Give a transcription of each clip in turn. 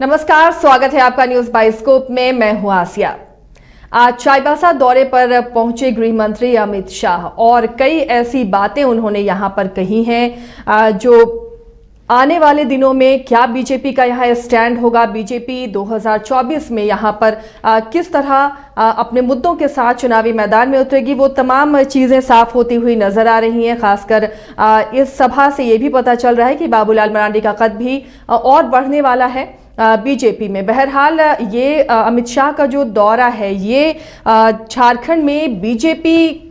नमस्कार, स्वागत है आपका न्यूज बाइस्कोप में। मैं हूं आसिया। आज चाईबासा दौरे पर पहुंचे गृह मंत्री अमित शाह और कई ऐसी बातें उन्होंने यहां पर कही हैं जो आने वाले दिनों में क्या बीजेपी का यहाँ स्टैंड होगा, बीजेपी 2024 में यहाँ पर किस तरह अपने मुद्दों के साथ चुनावी मैदान में उतरेगी, वो तमाम चीज़ें साफ होती हुई नजर आ रही हैं। खासकर इस सभा से ये भी पता चल रहा है कि बाबूलाल मरांडी का कद भी और बढ़ने वाला है बीजेपी में। बहरहाल ये अमित शाह का जो दौरा है ये झारखंड में बीजेपी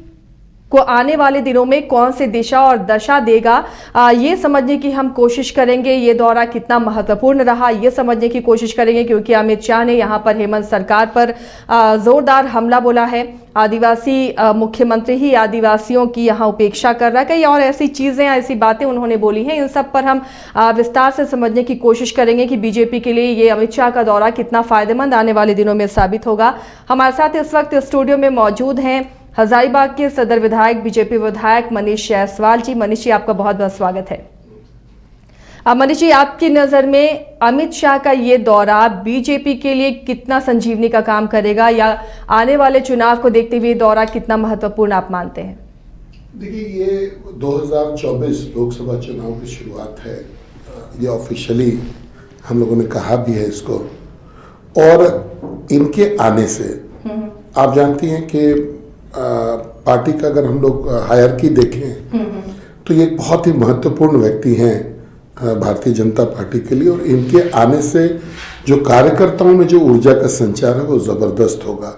को आने वाले दिनों में कौन सी दिशा और दशा देगा, ये समझने की हम कोशिश करेंगे। ये दौरा कितना महत्वपूर्ण रहा ये समझने की कोशिश करेंगे, क्योंकि अमित शाह ने यहाँ पर हेमंत सरकार पर जोरदार हमला बोला है। आदिवासी मुख्यमंत्री ही आदिवासियों की यहाँ उपेक्षा कर रहा है, कई और ऐसी चीज़ें ऐसी बातें उन्होंने बोली हैं। इन सब पर हम विस्तार से समझने की कोशिश करेंगे कि बीजेपी के लिए ये अमित शाह का दौरा कितना फायदेमंद आने वाले दिनों में साबित होगा। हमारे साथ इस वक्त स्टूडियो में मौजूद हैं हजारीबाग के सदर विधायक, बीजेपी विधायक मनीष जायसवाल जी। मनीष जी, आपका बहुत बहुत स्वागत है। मनीष जी, आपकी नज़र में अमित शाह का ये दौरा बीजेपी के लिए कितना संजीवनी का काम करेगा, या आने वाले चुनाव को देखते हुए दौरा कितना महत्वपूर्ण आप मानते हैं? देखिए, ये 2024 लोकसभा चुनाव की शुरुआत है। ये ऑफिशियली हम लोगों ने कहा भी है इसको, और इनके आने से आप जानती हैं कि पार्टी का अगर हम लोग हायरकी देखें तो ये एक बहुत ही महत्वपूर्ण व्यक्ति हैं भारतीय जनता पार्टी के लिए, और इनके आने से जो कार्यकर्ताओं में जो ऊर्जा का संचार है वो जबरदस्त होगा।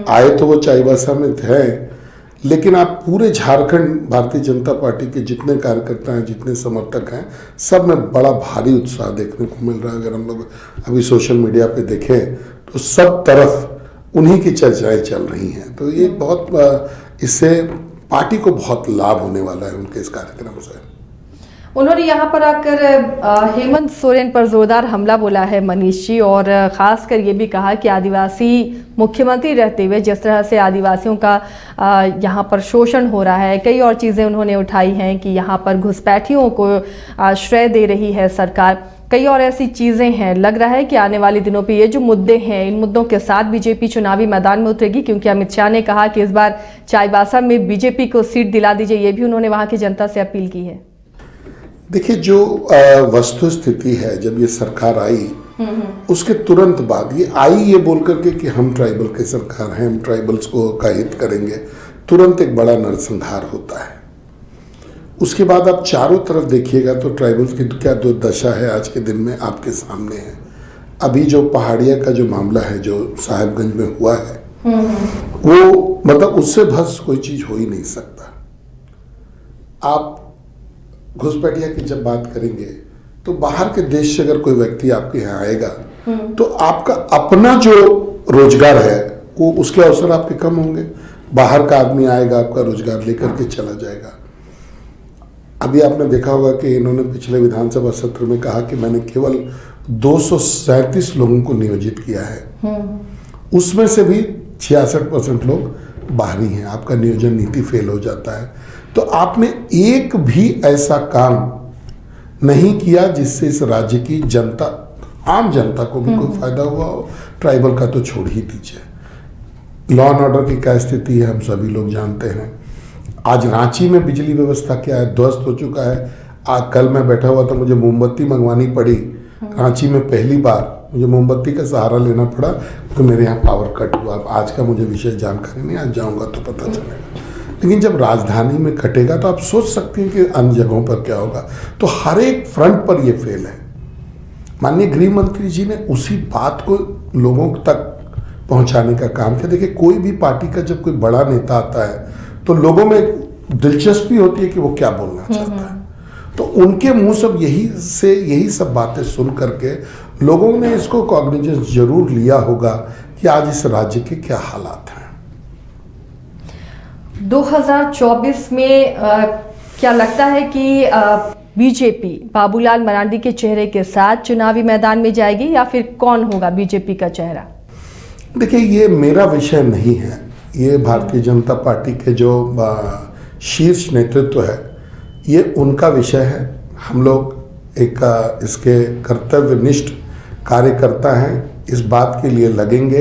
आए तो वो चाईबासा में थे, लेकिन आप पूरे झारखंड भारतीय जनता पार्टी के जितने कार्यकर्ता हैं, जितने समर्थक हैं, सब में बड़ा भारी उत्साह देखने को मिल रहा है। अगर हम लोग अभी सोशल मीडिया पे देखें तो सब तरफ उन्हीं की चर्चाएं चल रही हैं। तो ये बहुत इससे पार्टी को बहुत लाभ होने वाला है उनके इस कार्यक्रम से। उन्होंने यहाँ पर आकर हेमंत सोरेन पर जोरदार हमला बोला है मनीष जी, और ख़ासकर ये भी कहा कि आदिवासी मुख्यमंत्री रहते हुए जिस तरह से आदिवासियों का यहाँ पर शोषण हो रहा है, कई और चीज़ें उन्होंने उठाई हैं कि यहाँ पर घुसपैठियों को श्रेय दे रही है सरकार। कई और ऐसी चीज़ें हैं। लग रहा है कि आने वाले दिनों पे ये जो मुद्दे हैं, इन मुद्दों के साथ बीजेपी चुनावी मैदान में उतरेगी, क्योंकि अमित शाह ने कहा कि इस बार चाईबासा में बीजेपी को सीट दिला दीजिए। ये भी उन्होंने वहाँ की जनता से अपील की है। देखिए, जो वस्तु स्थिति है, जब ये सरकार आई उसके तुरंत बाद ये आई ये बोल करके कि हम ट्राइबल की सरकार हैं, हम ट्राइबल्स को का हित करेंगे, तुरंत एक बड़ा नरसंहार होता है। उसके बाद आप चारों तरफ देखिएगा तो ट्राइबल्स की क्या दो दशा है आज के दिन में आपके सामने है। अभी जो पहाड़िया का जो मामला है जो साहिबगंज में हुआ है, वो मतलब उससे बस कोई चीज हो ही नहीं सकता। आप घुसपैठिया की जब बात करेंगे तो बाहर के देश से अगर कोई व्यक्ति आपके यहाँ आएगा तो आपका अपना जो रोजगार है वो उसके अवसर आपके कम होंगे। बाहर का आदमी आएगा, आपका रोजगार लेकर के चला जाएगा। अभी आपने देखा होगा कि इन्होंने पिछले विधानसभा सत्र में कहा कि मैंने केवल 237 लोगों को नियोजित किया है, उसमें से भी 66% लोग बाहरी हैं। आपका नियोजन नीति फेल हो जाता है। तो आपने एक भी ऐसा काम नहीं किया जिससे इस राज्य की जनता, आम जनता को भी कोई फायदा हुआ हो। ट्राइबल का तो छोड़ ही दीजिए। लॉ एंड ऑर्डर की क्या स्थिति है हम सभी लोग जानते हैं। आज रांची में बिजली व्यवस्था क्या है, ध्वस्त हो चुका है। आज कल मैं बैठा हुआ तो मुझे मोमबत्ती मंगवानी पड़ी। रांची में पहली बार मुझे मोमबत्ती का सहारा लेना पड़ा तो मेरे यहाँ पावर कट हुआ। आज का मुझे विशेष जानकारी नहीं, आज जाऊँगा तो पता चलेगा। लेकिन जब राजधानी में कटेगा तो आप सोच सकते हैं कि अन्य जगहों पर क्या होगा। तो हर एक फ्रंट पर यह फेल है। माननीय गृह मंत्री जी ने उसी बात को लोगों तक पहुंचाने का काम किया। देखिए, कोई भी पार्टी का जब कोई बड़ा नेता आता है तो लोगों में दिलचस्पी होती है कि वो क्या बोलना चाहता है। तो उनके मुंह सब यही सब बातें सुन करके लोगों ने इसको कॉग्निजेंस जरूर लिया होगा कि आज इस राज्य के क्या हालात हैं। 2024 में क्या लगता है कि बीजेपी बाबूलाल मरांडी के चेहरे के साथ चुनावी मैदान में जाएगी, या फिर कौन होगा बीजेपी का चेहरा? देखिए, ये मेरा विषय नहीं है। ये भारतीय जनता पार्टी के जो शीर्ष नेतृत्व है ये उनका विषय है। हम लोग एक इसके कर्तव्यनिष्ठ कार्यकर्ता हैं, इस बात के लिए लगेंगे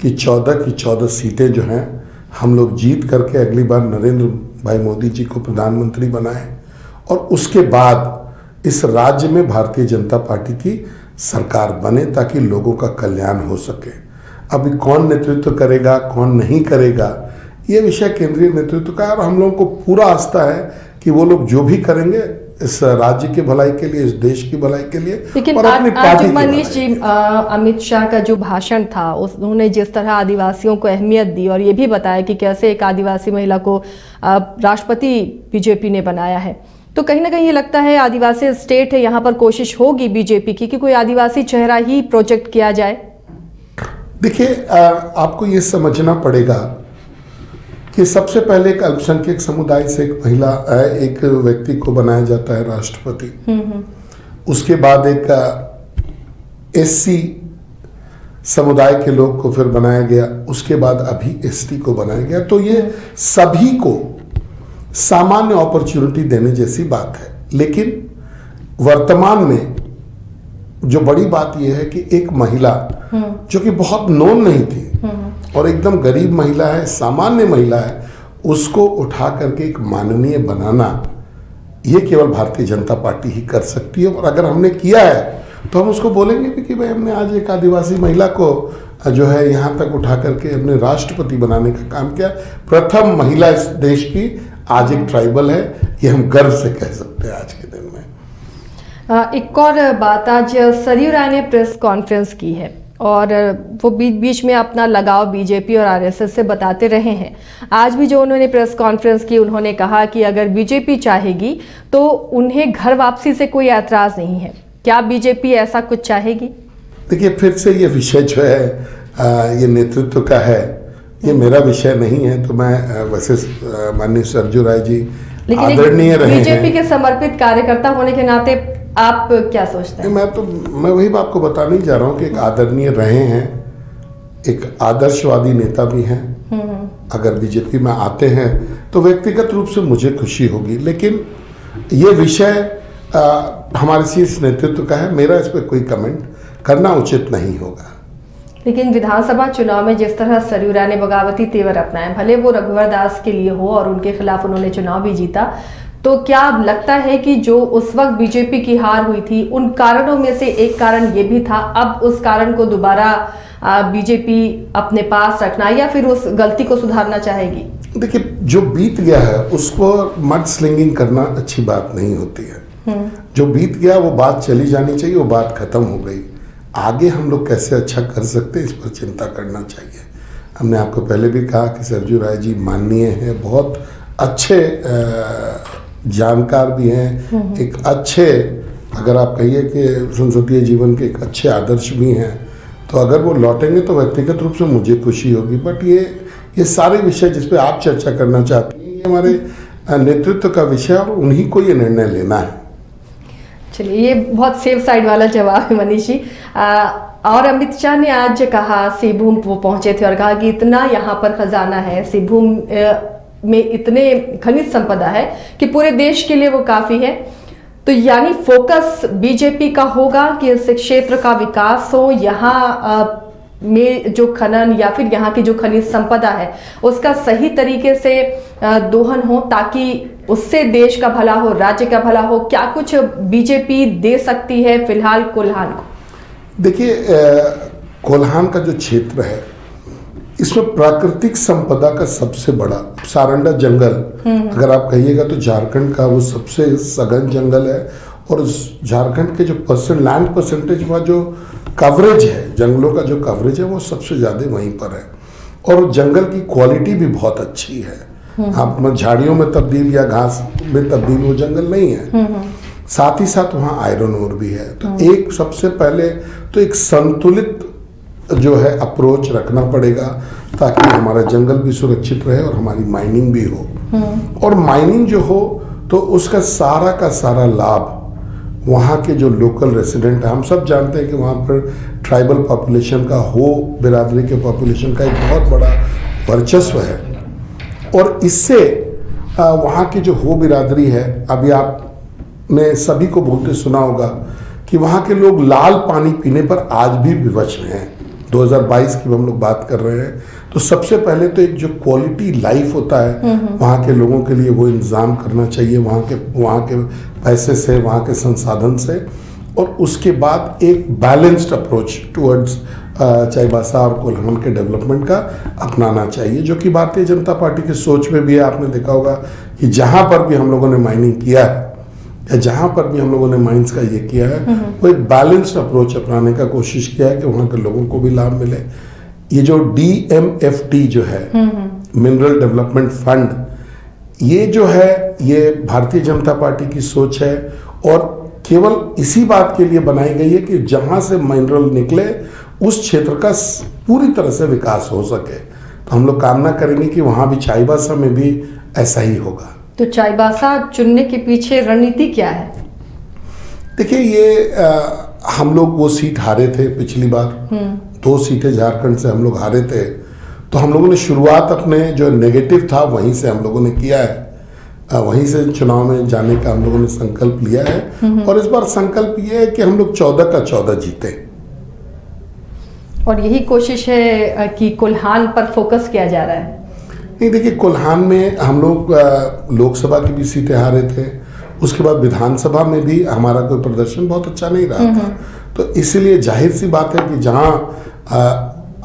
कि 14 की 14 सीटें जो हैं हम लोग जीत करके अगली बार नरेंद्र भाई मोदी जी को प्रधानमंत्री बनाएं और उसके बाद इस राज्य में भारतीय जनता पार्टी की सरकार बने ताकि लोगों का कल्याण हो सके। अभी कौन नेतृत्व करेगा, कौन नहीं करेगा, ये विषय केंद्रीय नेतृत्व का है और हम लोगों को पूरा आस्था है कि वो लोग जो भी करेंगे इस राज्य की भलाई के लिए, इस देश की भलाई के लिए लेकिन और अपनी पार्टी की मनीष भलाई जी, के लिए। अमित शाह का जो भाषण था उन्होंने जिस तरह आदिवासियों को अहमियत दी और ये भी बताया कि कैसे एक आदिवासी महिला को राष्ट्रपति बीजेपी ने बनाया है, तो कहीं ना कहीं ये लगता है आदिवासी स्टेट है, यहाँ पर कोशिश होगी बीजेपी की कि कोई आदिवासी चेहरा ही प्रोजेक्ट किया जाए। देखिए, आपको ये समझना पड़ेगा कि सबसे पहले एक अल्पसंख्यक समुदाय से एक महिला, एक व्यक्ति को बनाया जाता है राष्ट्रपति। उसके बाद एक एससी समुदाय के लोग को फिर बनाया गया, उसके बाद अभी एसटी को बनाया गया। तो ये सभी को सामान्य अपॉर्चुनिटी देने जैसी बात है। लेकिन वर्तमान में जो बड़ी बात यह है कि एक महिला जो कि बहुत नोन नहीं थी और एकदम गरीब महिला है, सामान्य महिला है, उसको उठा करके एक माननीय बनाना, ये केवल भारतीय जनता पार्टी ही कर सकती है। और अगर हमने किया है तो हम उसको बोलेंगे भी कि भाई हमने आज एक आदिवासी महिला को जो है यहाँ तक उठा करके अपने राष्ट्रपति बनाने का काम किया। प्रथम महिला इस देश की आज एक ट्राइबल है, ये हम गर्व से कह सकते हैं आज के दिन में। एक और बात, आज सरयू राय ने प्रेस कॉन्फ्रेंस की है और वो बीच बीच में अपना लगाव बीजेपी और आरएसएस से बताते रहे हैं। आज भी जो उन्होंने प्रेस कॉन्फ्रेंस की, उन्होंने कहा कि अगर बीजेपी चाहेगी तो उन्हें घर वापसी से कोई ऐतराज नहीं है। क्या बीजेपी ऐसा कुछ चाहेगी? देखिए, फिर से ये विषय जो है ये नेतृत्व का है, ये मेरा विषय नहीं है। तो मैं वैसे माननीय सरयू राय जी आदरणीय रहे हैं, बीजेपी के समर्पित कार्यकर्ता होने के नाते आप क्या सोचते हैं? मैं वही बात को बताने ही जा रहा हूँ कि एक आदरणीय रहे हैं, एक आदर्शवादी नेता भी हैं। अगर बीजेपी में आते हैं तो व्यक्तिगत रूप से मुझे खुशी होगी, लेकिन ये विषय हमारे शीर्ष नेतृत्व का है, मेरा इस पर कोई कमेंट करना उचित नहीं होगा। लेकिन विधानसभा चुनाव में जिस तरह सरयू राय ने बगावती तेवर अपनाए, भले वो रघुवर दास के लिए हो और उनके खिलाफ उन्होंने चुनाव भी जीता, तो क्या लगता है कि जो उस वक्त बीजेपी की हार हुई थी, उन कारणों में से एक कारण ये भी था, अब उस कारण को दोबारा बीजेपी अपने पास रखना या फिर उस गलती को सुधारना चाहेगी? देखिए, जो बीत गया है उसको मड स्लिंगिंग करना अच्छी बात नहीं होती है। जो बीत गया वो बात चली जानी चाहिए, वो बात खत्म हो गई। आगे हम लोग कैसे अच्छा कर सकते हैं, इस पर चिंता करना चाहिए। हमने आपको पहले भी कहा कि सरयू राय जी माननीय हैं, बहुत अच्छे जानकार भी हैं, एक अच्छे, अगर आप कहिए कि संसदीय जीवन के एक अच्छे आदर्श भी हैं। तो अगर वो लौटेंगे तो व्यक्तिगत रूप से मुझे खुशी होगी। बट ये सारे विषय जिस पे आप चर्चा करना चाहते हैं, ये हमारे नेतृत्व का विषय और उन्हीं को ये निर्णय लेना है। चलिए, ये बहुत सेफ साइड वाला जवाब है मनीष जी। और अमित शाह ने आज कहा, सिंहभूम वो पहुंचे थे और कहा कि इतना यहाँ पर खजाना है, सिंहभूम में इतने खनिज संपदा है कि पूरे देश के लिए वो काफी है। तो यानी फोकस बीजेपी का होगा कि इस क्षेत्र का विकास हो, यहाँ में जो खनन या फिर यहाँ की जो खनिज संपदा है उसका सही तरीके से दोहन हो, ताकि उससे देश का भला हो, राज्य का भला हो। क्या कुछ बीजेपी दे सकती है फिलहाल कोल्हान को? देखिए, कोल्हान का जो क्षेत्र है इसमें प्राकृतिक संपदा का सबसे बड़ा सारंडा जंगल, अगर आप कहिएगा तो झारखंड का वो सबसे सघन जंगल है। और झारखंड के जो लैंड परसेंटेज का जो कवरेज है, जंगलों का जो कवरेज है, वो सबसे ज़्यादा वहीं पर है। और जंगल की क्वालिटी भी बहुत अच्छी है। आप झाड़ियों में तब्दील या घास में तब्दील वो जंगल नहीं है। साथ ही साथ वहाँ आयरन ओर भी है। तो एक सबसे पहले तो एक संतुलित जो है अप्रोच रखना पड़ेगा, ताकि हमारा जंगल भी सुरक्षित रहे और हमारी माइनिंग भी हो। और माइनिंग जो हो तो उसका सारा का सारा लाभ वहाँ के जो लोकल रेसिडेंट है, हम सब जानते हैं कि वहाँ पर ट्राइबल पॉपुलेशन का, हो बिरादरी के पॉपुलेशन का एक बहुत बड़ा वर्चस्व है। और इससे वहाँ की जो हो बिरादरी है, अभी आपने सभी को बोलते सुना होगा कि वहाँ के लोग लाल पानी पीने पर आज भी विवश हैं। 2022 की हम लोग बात कर रहे हैं, तो सबसे पहले तो एक जो क्वालिटी लाइफ होता है वहाँ के लोगों के लिए वो इंतज़ाम करना चाहिए, वहाँ के पैसे से, वहाँ के संसाधन से, और उसके बाद एक बैलेंस्ड अप्रोच टुवर्ड्स चाईबासा और कोल्हान के डेवलपमेंट का अपनाना चाहिए, जो कि भारतीय जनता पार्टी की सोच में भी है। आपने देखा होगा कि जहाँ पर भी हम लोगों ने माइनिंग किया है या जहाँ पर भी हम लोगों ने माइंस का ये किया है, वो एक बैलेंस्ड अप्रोच अपनाने का कोशिश किया है कि वहाँ के लोगों को भी लाभ मिले। ये जो DMFT जो है, मिनरल डेवलपमेंट फंड, ये जो है ये भारतीय जनता पार्टी की सोच है और केवल इसी बात के लिए बनाई गई है कि जहाँ से मिनरल निकले उस क्षेत्र का पूरी तरह से विकास हो सके। तो हम लोग कामना करेंगे कि वहाँ भी चाईबासा में भी ऐसा ही होगा। तो चाईबासा चुनने के पीछे रणनीति क्या है? देखिए, ये हम लोग वो सीट हारे थे पिछली बार, 2 सीटें झारखंड से हम लोग हारे थे, तो हम लोगों ने शुरुआत अपने जो नेगेटिव था वहीं से हम लोगों ने किया है, वहीं से चुनाव में जाने का हम लोगों ने संकल्प लिया है। और इस बार संकल्प ये है कि हम लोग 14 का 14 जीते। और यही कोशिश है कि कोल्हान पर फोकस किया जा रहा है। नहीं, देखिए, कोल्हान में हम लोग लोकसभा की भी सीटें हारे थे, उसके बाद विधानसभा में भी हमारा कोई प्रदर्शन बहुत अच्छा नहीं रहा था। तो इसलिए जाहिर सी बात है कि जहाँ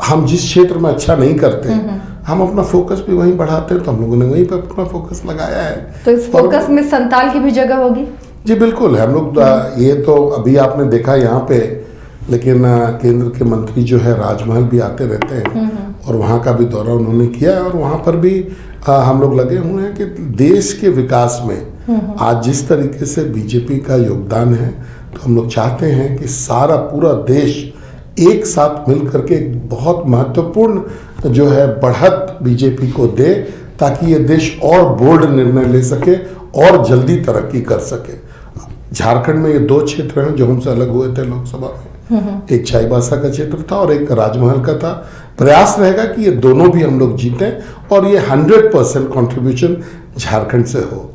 हम जिस क्षेत्र में अच्छा नहीं करते, हम अपना फोकस भी वहीं बढ़ाते हैं, तो हम लोगों ने वहीं पर अपना फोकस लगाया है। तो इस फोकस में संताल की भी जगह होगी? जी बिल्कुल है। हम लोग ये तो अभी आपने देखा यहाँ पे, लेकिन केंद्र के मंत्री जो है राजमहल भी आते रहते हैं और वहाँ का भी दौरा उन्होंने किया है, और वहाँ पर भी हम लोग लगे हुए हैं कि देश के विकास में आज जिस तरीके से बीजेपी का योगदान है, तो हम लोग चाहते हैं कि सारा पूरा देश एक साथ मिल करके एक बहुत महत्वपूर्ण जो है बढ़त बीजेपी को दे, ताकि ये देश और बोल्ड निर्णय ले सके और जल्दी तरक्की कर सके। झारखंड में ये 2 क्षेत्र हैं जो हमसे अलग हुए थे लोकसभा में, एक चाईबासा का क्षेत्र था और एक राजमहल का था। प्रयास रहेगा कि ये दोनों भी हम लोग जीतें और ये 100% कंट्रीब्यूशन झारखंड से हो।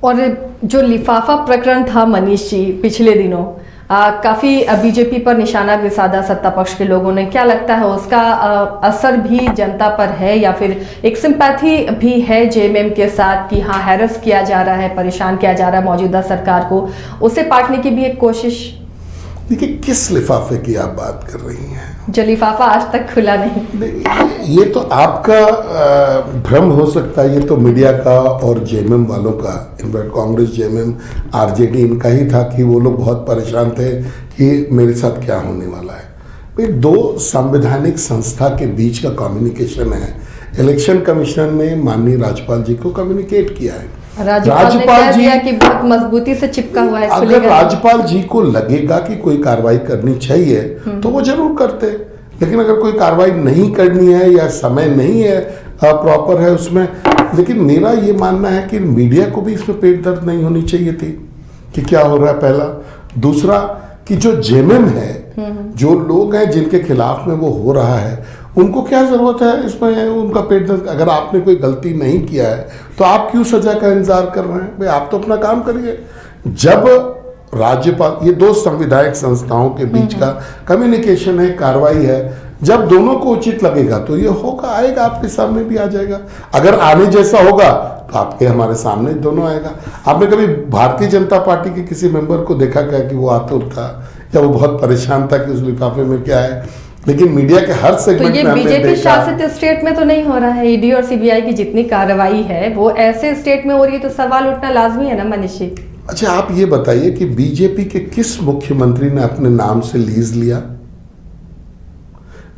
और जो लिफाफा प्रकरण था मनीष जी पिछले दिनों, काफी बीजेपी पर निशाना भी साधा सत्ता पक्ष के लोगों ने, क्या लगता है उसका असर भी जनता पर है, या फिर एक सिंपैथी भी है जेएमएम के साथ कि हाँ हैरेस किया जा रहा है, परेशान किया जा रहा है मौजूदा सरकार को, उसे पाटने की भी एक कोशिश? देखिए, किस लिफाफे की आप बात कर रही हैं? जो लिफाफा आज तक खुला नहीं। ये तो आपका भ्रम हो सकता है, ये तो मीडिया का और जेएमएम वालों का, इनफैक्ट कांग्रेस, जेएमएम, आरजेडी इनका ही था कि वो लोग बहुत परेशान थे कि मेरे साथ क्या होने वाला है। भाई, 2 संवैधानिक संस्था के बीच का कम्युनिकेशन है। इलेक्शन कमीशन ने माननीय राज्यपाल जी को कम्युनिकेट किया है। राज्यपाल जी कि बहुत मजबूती से चिपका हुआ है। अगर राज्यपाल जी को लगेगा कि कोई कार्रवाई करनी चाहिए तो वो जरूर करते, लेकिन अगर कोई कार्रवाई नहीं करनी है या समय नहीं है प्रॉपर है उसमें, लेकिन मेरा ये मानना है कि मीडिया को भी इसमें पेट दर्द नहीं होनी चाहिए थी कि क्या हो रहा है, पहला। दूसरा कि जो जेएमएम है, जो लोग हैं जिनके खिलाफ में वो हो रहा है, उनको क्या जरूरत है इसमें उनका पेट दर्द? अगर आपने कोई गलती नहीं किया है तो आप क्यों सजा का इंतजार कर रहे हैं? भाई, आप तो अपना काम करिए। जब राज्यपाल, ये 2 संवैधानिक संस्थाओं के बीच का कम्युनिकेशन है, कार्रवाई है, जब दोनों को उचित लगेगा तो ये होगा, आएगा, आपके सामने भी आ जाएगा। अगर आने जैसा होगा तो आपके हमारे सामने दोनों आएगा। आपने कभी भारतीय जनता पार्टी के किसी मेंबर को देखा क्या कि वो आतुर था या वो बहुत परेशान था कि उस लिफाफे में क्या है? लेकिन मीडिया के हर सेगमेंट में तो ये बीजेपी शासित स्टेट में तो नहीं हो रहा है। ईडी और सीबीआई की जितनी कार्रवाई है वो ऐसे स्टेट में हो रही है, तो सवाल उठना लाजमी है ना मनीष जी। अच्छा, आप ये बताइए कि बीजेपी के किस मुख्यमंत्री ने अपने नाम से लीज लिया?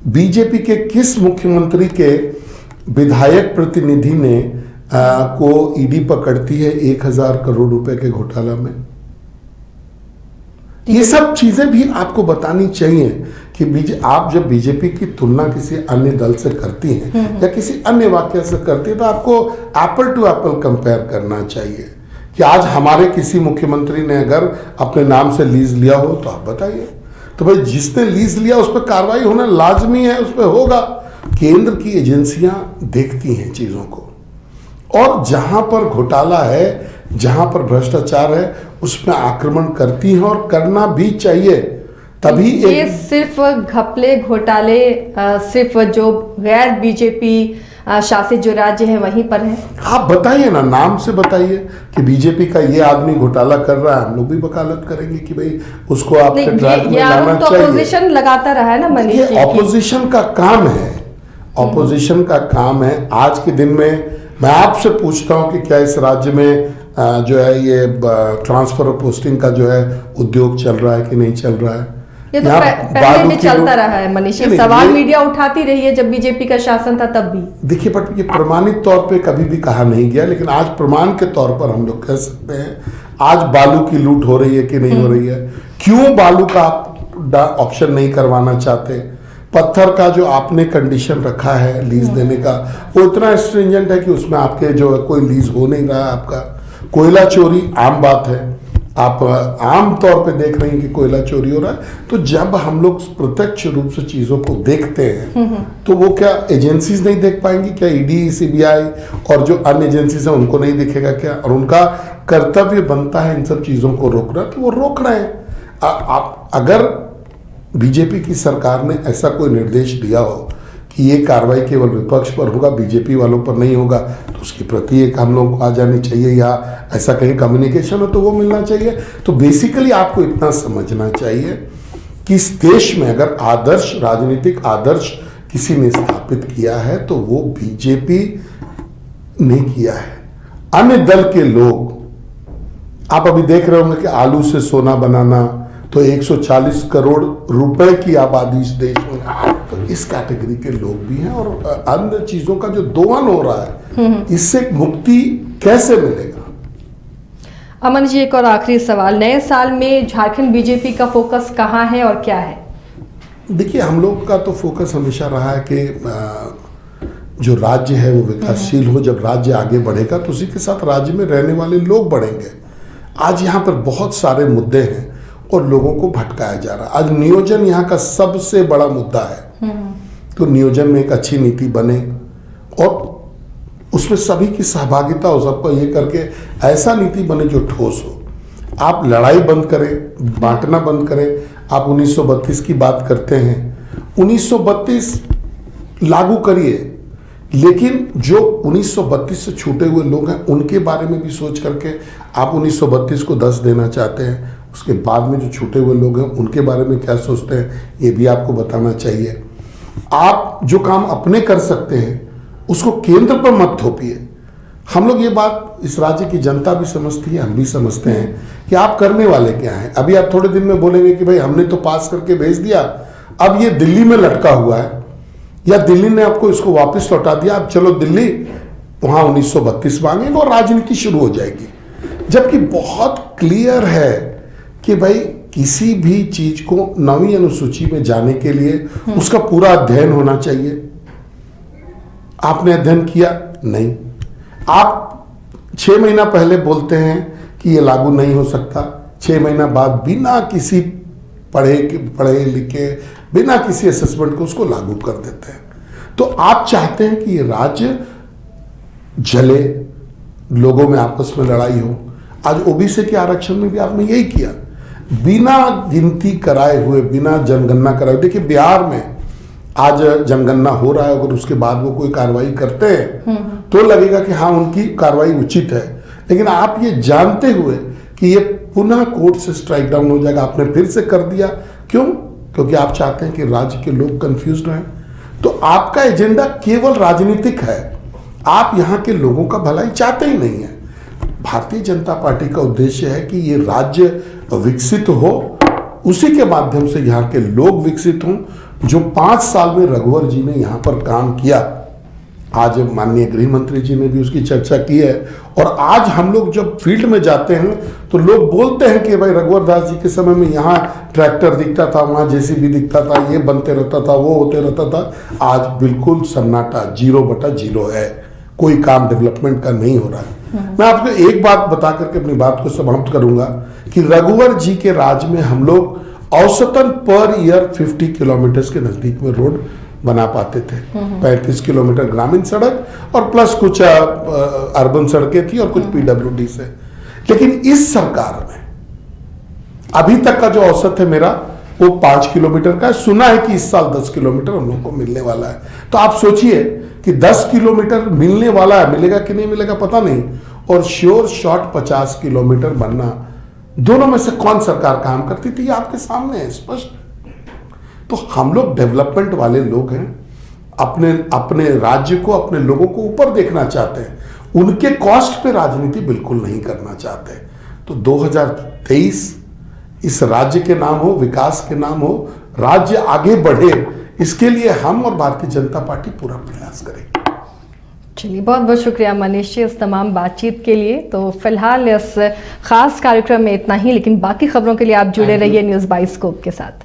बीजेपी के किस मुख्यमंत्री के विधायक प्रतिनिधि ने को ईडी पकड़ती है 1000 करोड़ रुपए के घोटाला में? ये सब चीजें भी आपको बतानी चाहिए कि आप जब बीजेपी की तुलना किसी अन्य दल से करती हैं या किसी अन्य वाक्य से करती है, तो आपको एप्पल टू एप्पल कंपेयर करना चाहिए कि आज हमारे किसी मुख्यमंत्री ने अगर अपने नाम से लीज लिया हो तो आप बताइए। तो भाई, जिसने लीज लिया उस पर कार्रवाई होना लाजमी है, उस पर होगा। केंद्र की एजेंसियां देखती हैं चीजों को और जहां पर घोटाला है, जहां पर भ्रष्टाचार है, उसमें आक्रमण करती हैं और करना भी चाहिए। तभी ये सिर्फ घपले घोटाले सिर्फ जो गैर बीजेपी शासित जो राज्य है वहीं पर है? आप बताइए ना, नाम से बताइए कि बीजेपी का ये आदमी घोटाला कर रहा है, हम लोग भी वकालत करेंगे कि भाई उसको आपके ट्रैक में लाना तो चाहिए। ऑपोजिशन लगाता रहा है ना मनीष जी। ऑपोजिशन का काम है, ऑपोजिशन का काम है। आज के दिन में मैं आपसे पूछता हूं कि क्या इस राज्य में जो है ये ट्रांसफर और पोस्टिंग का जो है उद्योग चल रहा है कि नहीं चल रहा है? ये तो पहले भी चलता रहा है मनीष जी, सवाल मीडिया उठाती रही है जब बीजेपी का शासन था तब भी। देखिए, बट ये प्रमाणित तौर पे कभी भी कहा नहीं गया, लेकिन आज प्रमाण के तौर पर हम लोग कह सकते हैं आज बालू की लूट हो रही है कि नहीं हो रही है। क्यों बालू का आप ऑक्शन नहीं करवाना चाहते? पत्थर का जो आपने कंडीशन रखा है लीज देने का, वो इतना स्ट्रिंजेंट है कि उसमें आपके जो कोई लीज हो नहीं रहा है आपका। कोयला चोरी आम बात है, आप आम तौर पे देख रहे हैं कि कोयला चोरी हो रहा है। तो जब हम लोग प्रत्यक्ष रूप से चीजों को देखते हैं तो वो क्या एजेंसीज नहीं देख पाएंगी? क्या ईडी, सीबीआई और जो अन्य एजेंसीज हैं उनको नहीं दिखेगा क्या? और उनका कर्तव्य बनता है इन सब चीजों को रोकना, तो वो रोक रहे हैं। आप अगर बीजेपी की सरकार ने ऐसा कोई निर्देश दिया हो कि ये कार्रवाई केवल विपक्ष पर होगा, बीजेपी वालों पर नहीं होगा, तो उसकी प्रति एक हम लोग को आ जानी चाहिए, या ऐसा कहीं कम्युनिकेशन हो तो वो मिलना चाहिए। तो बेसिकली आपको इतना समझना चाहिए कि इस देश में अगर आदर्श, राजनीतिक आदर्श किसी ने स्थापित किया है तो वो बीजेपी ने किया है। अन्य दल के लोग, आप अभी देख रहे होंगे कि आलू से सोना बनाना, तो 140 करोड़ रुपए की आबादी इस देश में है, तो इस कैटेगरी के लोग भी हैं। और अन्य चीजों का जो दोहन हो रहा है, इससे मुक्ति कैसे मिलेगा? अमन जी, एक और आखिरी सवाल, नए साल में झारखंड बीजेपी का फोकस कहाँ है और क्या है? देखिए, हम लोग का तो फोकस हमेशा रहा है कि जो राज्य है वो विकासशील हो। जब राज्य आगे बढ़ेगा तो उसी के साथ राज्य में रहने वाले लोग बढ़ेंगे। आज यहाँ पर बहुत सारे मुद्दे हैं और लोगों को भटकाया जा रहा है। आज नियोजन यहाँ का सबसे बड़ा मुद्दा है। तो नियोजन में एक अच्छी नीति बने और उसमें सभी की सहभागिता हो, सबको ये करके ऐसा नीति बने जो ठोस हो। आप लड़ाई बंद करें, बांटना बंद करें। आप 1932 की बात करते हैं, 1932 लागू करिए, लेकिन जो 1932 से छूटे हुए लोग हैं उनके बारे में भी सोच करके आप 1932 को 10 देना चाहते हैं। उसके बाद में जो छूटे हुए लोग हैं उनके बारे में क्या सोचते हैं, ये भी आपको बताना चाहिए। आप जो काम अपने कर सकते हैं उसको केंद्र पर मत थोपिए। हम लोग ये बात इस राज्य की जनता भी समझती है, हम भी समझते हैं कि आप करने वाले क्या हैं। अभी आप थोड़े दिन में बोलेंगे कि भाई हमने तो पास करके भेज दिया, अब ये दिल्ली में लटका हुआ है, या दिल्ली ने आपको इसको वापस लौटा दिया, अब चलो दिल्ली वहां 1932 मांगेंगे और राजनीति शुरू हो जाएगी। जबकि बहुत क्लियर है कि भाई किसी भी चीज को 9वीं अनुसूची में जाने के लिए उसका पूरा अध्ययन होना चाहिए। आपने अध्ययन किया नहीं, आप 6 महीना पहले बोलते हैं कि ये लागू नहीं हो सकता, 6 महीना बाद बिना किसी पढ़े लिखे, बिना किसी असेसमेंट को उसको लागू कर देते हैं। तो आप चाहते हैं कि ये राज्य जले, लोगों में आपस में लड़ाई हो। आज ओबीसी के आरक्षण में भी आपने यही किया, बिना गिनती कराए हुए, बिना जनगणना कराए। देखिए, बिहार में आज जनगणना हो रहा है, अगर उसके बाद वो कोई कार्रवाई करते हैं तो लगेगा कि हाँ उनकी कार्रवाई उचित है, लेकिन आप ये जानते हुए कि ये पुनः कोर्ट से स्ट्राइक डाउन हो जाएगा, आपने फिर से कर दिया। क्यों? क्योंकि आप चाहते हैं कि राज्य के लोग कंफ्यूज रहें। तो आपका एजेंडा केवल राजनीतिक है, आप यहाँ के लोगों का भलाई चाहते ही नहीं है। भारतीय जनता पार्टी का उद्देश्य है कि ये राज्य विकसित हो, उसी के माध्यम से यहाँ के लोग विकसित हों। जो 5 साल में रघुवर जी ने यहाँ पर काम किया, आज माननीय गृह मंत्री जी ने भी उसकी चर्चा की है। और आज हम लोग जब फील्ड में जाते हैं तो लोग बोलते हैं कि भाई रघुवर दास जी के समय में यहाँ ट्रैक्टर दिखता था, वहाँ जेसीबी दिखता था, ये बनते रहता था, वो होते रहता था। आज बिल्कुल सन्नाटा, 0/0 है, कोई काम डेवलपमेंट का नहीं हो रहा है। मैं आपको एक बात बता करके अपनी बात को समाप्त करूंगा कि रघुवर जी के राज में हम लोग औसतन पर ईयर 50 किलोमीटर के नजदीक में रोड बना पाते थे। 35 किलोमीटर ग्रामीण सड़क और प्लस कुछ अर्बन सड़कें थी और कुछ पीडब्ल्यूडी से। लेकिन इस सरकार में अभी तक का जो औसत है मेरा वो 5 किलोमीटर का है। सुना है कि इस साल 10 किलोमीटर हम लोग को मिलने वाला है। तो आप सोचिए कि 10 किलोमीटर मिलने वाला है, मिलेगा कि नहीं मिलेगा पता नहीं, और श्योर शॉट 50 किलोमीटर बनना, दोनों में से कौन सरकार काम करती थी, ये आपके सामने है स्पष्ट। तो हम लोग डेवलपमेंट वाले लोग हैं, अपने अपने राज्य को, अपने लोगों को ऊपर देखना चाहते हैं, उनके कॉस्ट पे राजनीति बिल्कुल नहीं करना चाहते। तो 2023 इस राज्य के नाम हो, विकास के नाम हो, राज्य आगे बढ़े, इसके लिए हम और भारतीय जनता पार्टी पूरा प्रयास करेंगे। चलिए, बहुत बहुत शुक्रिया मनीष जी इस तमाम बातचीत के लिए। तो फिलहाल इस खास कार्यक्रम में इतना ही, लेकिन बाकी खबरों के लिए आप जुड़े रहिए न्यूज़ बाइस्कोप के साथ।